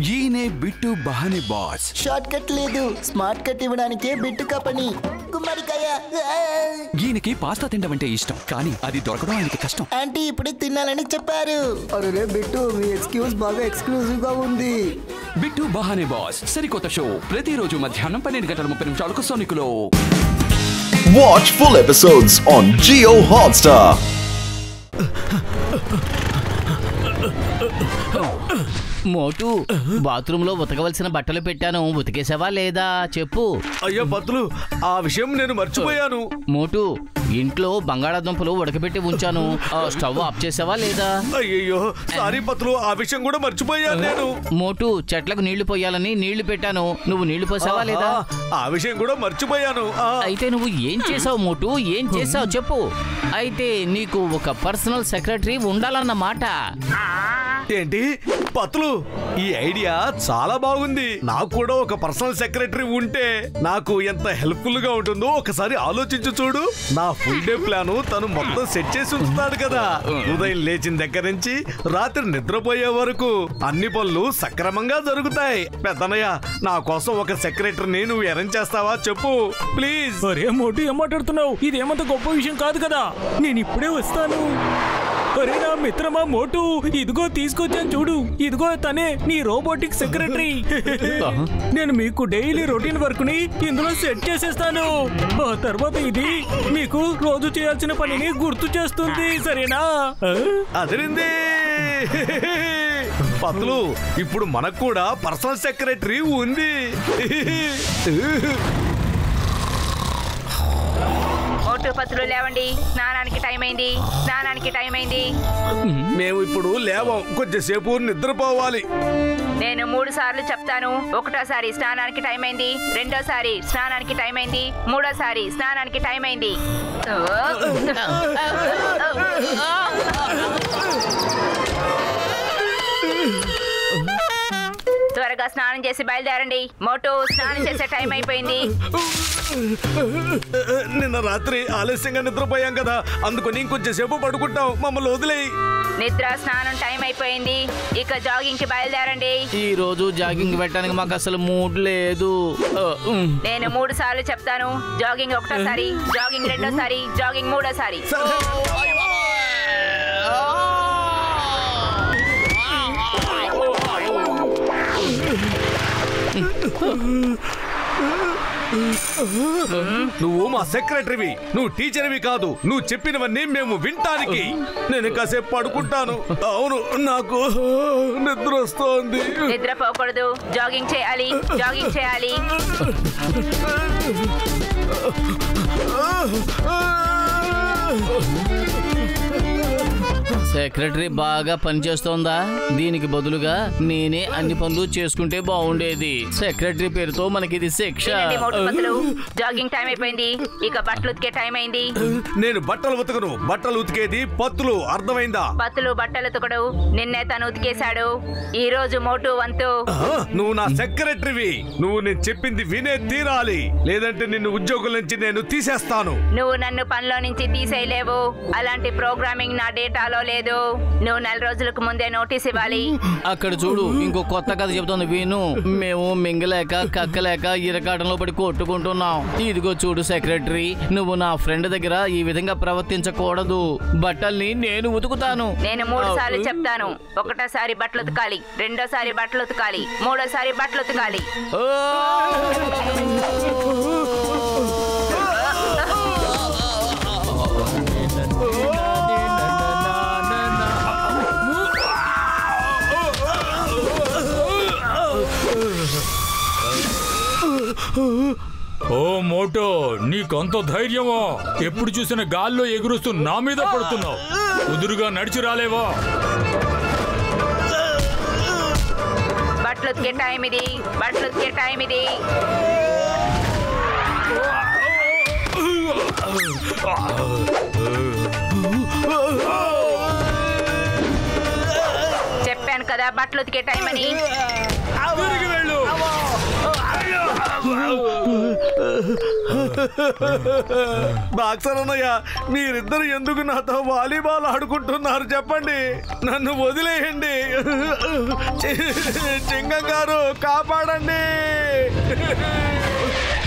ఈయనే bit బహానీ boss. Short cut లేదు, smart cut ఇవ్వడానికే bit company. గుమ్మడికాయ. ఈయనకి పాస్తా తినడం అంటే ఇష్టం, కానీ అది దొరకడం ఆయనకి కష్టం. ఆంటీ ఇప్పుడే తినాలని చెప్పారు. అరే బిట్టు, మీ ఎక్స్క్యూజ్ బాగా ఎక్స్క్లూజివ్ గా ఉంది. బిట్టు బహానీ బాస్ సరికొత్త షో ప్రతిరోజు మధ్యాహ్నం 12:30 సోనికులో. Watch full episodes on Jio Hotstar. Motu, bathroom లో ఉతకవలసిన బట్టలు పెట్టాను, ఉతికేసావా లేదా చెప్పు. అయ్యో పత్తులు, ఆ విషయం నేను మర్చిపోయాను. మోటు, ఇంట్లో బంగాళాదుంపలు ఉడకబెట్టి ఉంచాను, స్టవ్ ఆఫ్ చేసావా లేదా? అయ్యో సారీ పత్తులు, ఆ విషయం కూడా మర్చిపోయాను నేను. మోటు, చెట్లకు నీళ్లు పోయాలని నీళ్లు పెట్టాను, నువ్వు నీళ్లు పోసావా లేదా? ఆ విషయం కూడా మర్చిపోయాను. అయితే నువ్వు ఏం చేసావు మోటు, ఏం చేసావు చెప్పు. అయితే నీకు ఒక పర్సనల్ సెక్రటరీ ఉండాలన్నమాట. ఏంటి పత్తులు, ఈ ఐడియా చాలా బాగుంది. నాకు కూడా ఒక పర్సనల్ సెక్రటరీ ఉంటే నాకు ఎంత హెల్ప్ఫుల్ గా ఉంటుందో ఒకసారి ఆలోచించు చూడు. నా ఫుల్ డే ప్లాన్ తను మొత్తం సెట్ చేసి ఉంచుతాడు కదా. ఉదయం లేచిన దగ్గర నుంచి రాత్రి నిద్రపోయే వరకు అన్ని పనులు సక్రమంగా జరుగుతాయి. పెద్దనయ్య, నా కోసం ఒక సెక్రటరీని నువ్వు అరేంజ్ చేస్తావా చెప్పు ప్లీజ్. అరే మోటు, ఏం మాట్లాడుతున్నావు? ఇదేమంత గొప్ప విషయం కాదు కదా, నేను ఇప్పుడే వస్తాను. అరే నా మిత్రమా మోటు, ఇదిగో తీసుకొచ్చాను చూడు, ఇదిగో తనే నీ రోబోటిక్ సెక్రటరీ. నేను మీకు డైలీ రొటీన్ వర్క్ ని ఇందులో సెట్ చేసేస్తాను. ఆ తర్వాత ఇది మీకు రోజు చేయాల్సిన పనిని గుర్తు చేస్తుంది, సరేనా? అదిరింది పత్తులు, ఇప్పుడు మనకు కూడా పర్సనల్ సెక్రటరీ ఉంది. మోటు పత్తులు లేవండి, స్నానానికి టైం అయింది, స్నానానికి టైం అయింది. మేము ఇప్పుడు లేవం, కొంచెంసేపు నిద్రపోవాలి. నేను 3 సార్లు చెప్తాను. ఒకటోసారి స్నానానికి టైం అయింది, రెండోసారి స్నానానికి టైం అయింది, మూడోసారి స్నానానికి టైం అయింది. త్వరగా స్నానం చేసి బయలుదేరండి. మోటు, స్నానం చేసే టైం అయిపోయింది. నిన్న రాత్రి ఆలస్యంగా నిద్రపోయాం కదా, అందుకని ఇంకొంచెంసేపు పడుకుంటాం, మమ్మల్ని వదిలేయి. నిద్ర స్నానం టైం అయిపోయింది, ఇక జాగింగ్ కి బయలుదేరండి. ఈ రోజు జాగింగ్ పెట్టడానికి మాకు అసలు మూడ్ లేదు. నేను 3 సార్లు చెప్తాను. జాగింగ్ ఒకటోసారి, జాగింగ్ రెండోసారి, జాగింగ్ మూడోసారి. నువ్వు మా సెక్రటరీవి, నువ్వు టీచర్వి కాదు. నువ్వు చెప్పినవన్నీ మేము వింటానికి. నేను కాసేపు పడుకుంటాను. అవును, నాకు నిద్ర వస్తోంది. నిద్రపోకూడదు, జాగింగ్ చేయాలి, జాగింగ్ చేయాలి. సెక్రటరీ బాగా పనిచేస్తోందా? దీనికి బదులుగా నేనే అన్ని పనులు చేసుకుంటే బాగుండేది. సెక్రటరీ పేరుతో మనకిది శిక్ష. జాగింగ్ టైం అయిపోయింది, ఇక బట్టలు ఉతికే టైం అయింది. నేను బట్టలు ఉతకను, బట్టలు ఉతికేది పత్తులు, అర్థమైందా? పత్తులు బట్టలు ఉతకడు, నిన్నే తను ఉతికేశాడు. ఈ రోజు మోటు వంతు. నువ్వు నా సెక్రటరీవి, నువ్వు నేను చెప్పింది వినే తీరాలి, లేదంటే నిన్ను ఉద్యోగం నుంచి నేను తీసేస్తాను. నువ్వు నన్ను పనిలో నుంచి తీసేయలేవు, అలాంటి ప్రోగ్రామింగ్ నా డేటాలో లేదు. నువ్వు 4 రోజులకు ముందే నోటీస్ ఇవ్వాలి. అక్కడ చూడు, ఇంకో కొత్త కథ చెబుతోంది విను. మేము మింగలేక కక్కలేక ఇరకాటంలో పడి కొట్టుకుంటున్నాం. ఇదిగో చూడు సెక్రటరీ, నువ్వు నా ఫ్రెండ్ దగ్గర ఈ విధంగా ప్రవర్తించకూడదు. బట్టల్ని నేను ఉతుకుతాను. నేను 3 సార్లు చెప్తాను. ఒకటోసారి బట్టలు ఉతకాలి, రెండోసారి బట్టలు ఉతకాలి, మూడోసారి బట్టలు ఉతకాలి. ఓ మోటో, నీకంత ధైర్యమో? ఎప్పుడు చూసిన గాల్లో ఎగురుస్తూ నా మీద పడుతున్నావు. కుదురుగా నడిచి రాలేవా? బట్టలు ఉతికే టైం ఇది, బట్టలు ఉతికే టైం ఇది. చెప్పాను కదా బట్టలు ఉతికే టైం అని. బాక్సర్ అన్నయ్య, మీరిద్దరు ఎందుకు నాతో వాలీబాల్ ఆడుకుంటున్నారు చెప్పండి? నన్ను వదిలేయండి. చింగం గారు కాపాడండి.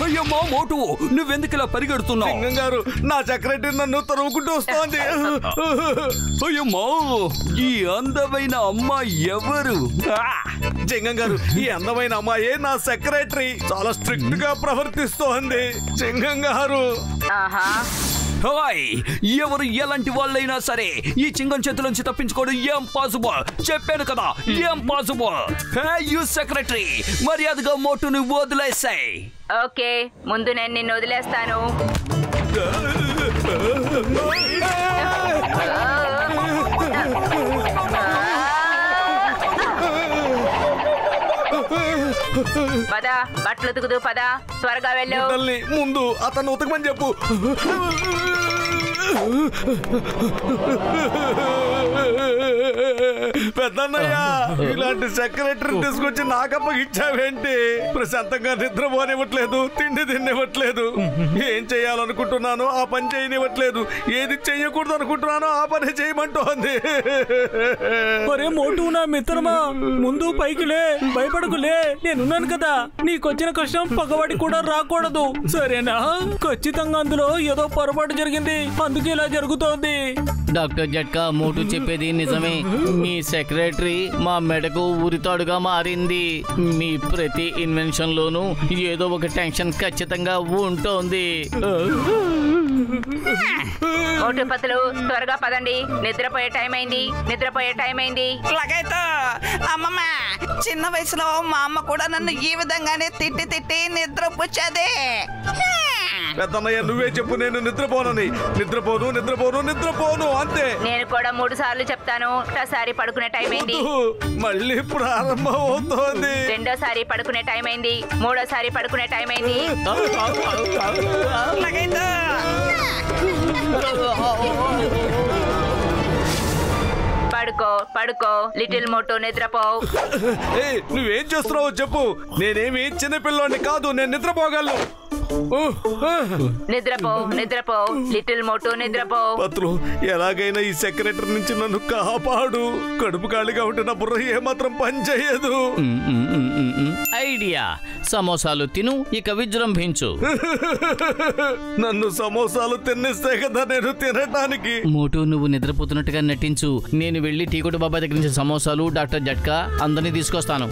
అయ్యమ్మా మోటు, నువ్వెందుకు ఇలా పరిగెడుతున్నావు? చింగం గారు, నా సెక్రటరీ నన్ను తరుముకుంటూ వస్తోంది. అయ్యమ్మా, ఈ అందమైన అమ్మాయి ఎవరు? చింగం గారు, ఈ అందమైన అమ్మాయి నా సెక్రటరీ. చాలా స్ట్రిక్ట్ గా ప్రవర్తిస్తోంది. చింగం గారు, హాయ్, ఎవరు ఎలాంటి వాళ్ళైనా సరే ఈ చింగం చేతులోంచి తప్పించుకోవడం ఏం పాసిబుల్? చెప్పాను కదా, ఏం పాసిబుల్? యూ సెక్రటరీ, మర్యాదగా మోటుని వదిలేసాయి. ఓకే, ముందు నేను నిన్ను వదిలేస్తాను. పద, బట్టలు ఉతుకుదు, పద త్వరగా వెళ్ళు. ముందు అతను ఉతకమని చెప్పు. పెద్దన్నయ్య, ఇలాంటి సెక్రటరీ తీసుకొచ్చి నాకప్పగిచ్చావేంటి? ప్రశాంతంగా నిద్రపోనివ్వట్లేదు, తిండి తినివ్వట్లేదు. ఏం చేయాలనుకుంటున్నానో ఆ పని చేయనివ్వట్లేదు, ఏది చెయ్యకూడదు అనుకుంటున్నానో ఆ పని చేయమంటోంది. ఒరే మోటు నా మిత్రమా, ముందు పైకిలే, భయపడకులే, నేనున్నాను కదా. నీకొచ్చిన కష్టం పగవాడి కూడా రాకూడదు, సరేనా? ఖచ్చితంగా అందులో ఏదో పొరపాటు జరిగింది, అందుకే ఇలా జరుగుతోంది. డాక్టర్ జట్కా, మోటు చెప్పేది నిజమే. మీ సెక్రటరీ మా మెడకు ఉరితాడుగా మారింది. మీ ప్రతి ఇన్వెన్షన్ లోనూ ఏదో ఒక టెన్షన్ ఖచ్చితంగా ఉంటోంది. మోటు పతులు, త్వరగా పదండి, నిద్రపోయే టైం అయింది, నిద్రపోయే టైం అయింది. అమ్మమ్మ, చిన్న వయసులో మా అమ్మ కూడా నన్ను ఈ విధంగానే తిట్టి తిట్టి నిద్రపుచ్చేది. పెద్దన్నయ్య, నువ్వే చెప్పు, నేను నిద్రపోనని. నిద్రపోను నిద్రపోను నిద్రపోను అంతే. నేను కూడా 3 సార్లు చెప్తాను. ఒకసారి పడుకునే టైం అయింది, మళ్ళీ ప్రారంభం అవుతోంది. రెండోసారి పడుకునే టైం అయింది, మూడోసారి పడుకునే టైం అయింది. పడుకో పడుకో, లిటిల్ మోటు, నిద్రపో. నువ్వేం చేస్తున్నావో చెప్పు. నేనేమి చిన్నపిల్లోని కాదు, నేను నిద్రపోగలను. నిద్రపో నిద్రపో, లిటిల్ మోటు, నిద్రపో. పత్రు, ఎలాగైనా ఈ సెక్రటరీ నుంచి నన్ను కాపాడు. కడుపు ఖాళీగా ఉంటే నా బుర్ర ఏమాత్రం పని చేయదు. ఐడియా, సమోసాలు తిను, ఇక విజృంభించు. నన్ను సమోసాలు తిన్నిస్తే కదా నేను తినటానికి. మోటు, నువ్వు నిద్రపోతున్నట్టుగా నటించు. నేను వెళ్ళి టీకోటి బాబాయ్ దగ్గర నుంచి సమోసాలు, డాక్టర్ జట్కా అందరినీ తీసుకొస్తాను.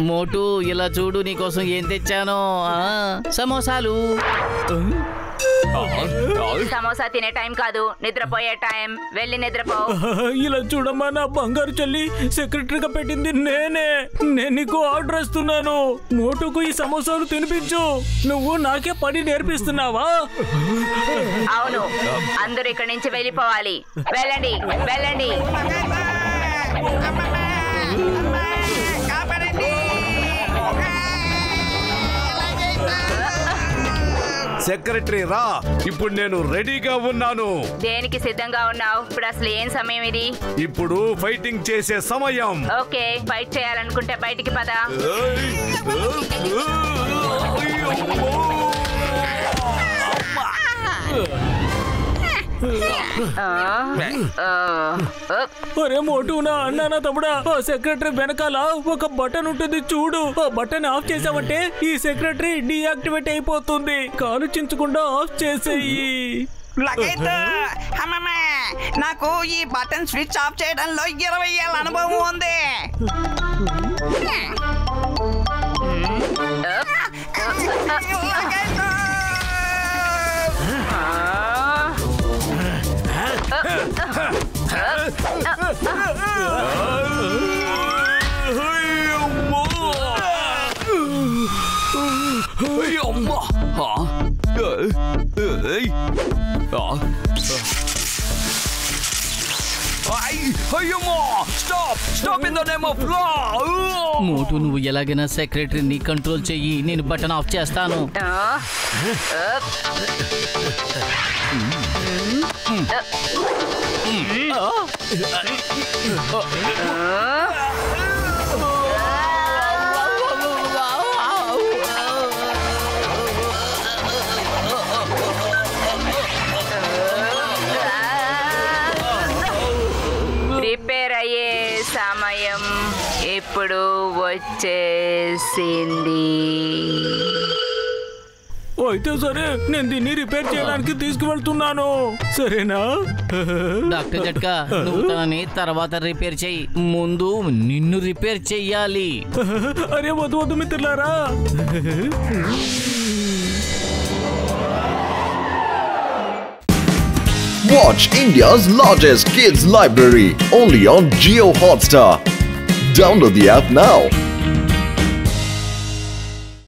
మోటు, ఇలా చూడు, నీకోసం ఏం తెచ్చానో. సమోసాలు. సమోసా తినే టైం కాదు, నిద్రపోయే టైం. వెళ్ళి నిద్రపో. ఇలా చూడమ్మా, నా బంగారు చెల్లి సెక్రటరీగా పెట్టింది నేనే. నేను నీకు ఆర్డర్ ఇస్తున్నాను, మోటుకు ఈ సమోసాలు తినిపించు. నువ్వు నాకే పని నేర్పిస్తున్నావా? అవును, అందరూ ఇక్కడి నుంచి వెళ్ళిపోవాలి. వెళ్ళండి వెళ్ళండి. సెక్రటరీ రా, ఇప్పుడు నేను రెడీగా ఉన్నాను. దేనికి సిద్ధంగా ఉన్నావు? ఇప్పుడు అసలు ఏం సమయం ఇది? ఇప్పుడు ఫైటింగ్ చేసే సమయం. ఓకే, ఫైట్ చేయాలనుకుంటే బయటికి పద. ఒరే మోటు, నా అన్నా, నా తమ్ముడా, ఆ సెక్రటరీ వెనకాల ఒక బటన్ ఉంటుంది చూడు. ఆ బటన్ ఆఫ్ చేసావంటే ఈ సెక్రటరీ డీయాక్టివేట్ అయిపోతుంది. కాలుచించకుండా ఆఫ్ చేసేయి. నాకు ఈ బటన్ స్విచ్ ఆఫ్ చేయడంలో 20 ఏళ్ళ అనుభవం ఉంది. Stop in the name of law. మోటు నువ్వు ఎలాగైనా సెక్రటరీని కంట్రోల్ చెయ్యి, నేను బటన్ ఆఫ్ చేస్తాను. రిపేర్ అయ్యే సమయం ఇప్పుడు వచ్చేసింది. అయితే సరే, నేను దీన్ని రిపేర్ చేయడానికి తీసుకువెళ్తున్నాను, సరేనా? డాక్టర్ జట్కా, నువ్వు తనని తర్వాత రిపేర్ చెయ్యి, ముందు నిన్ను రిపేర్ చెయ్యాలి. అరే వద్దు వద్దు మిత్రులారా. Watch India's largest kids library only on Jio Hotstar. Download the app now.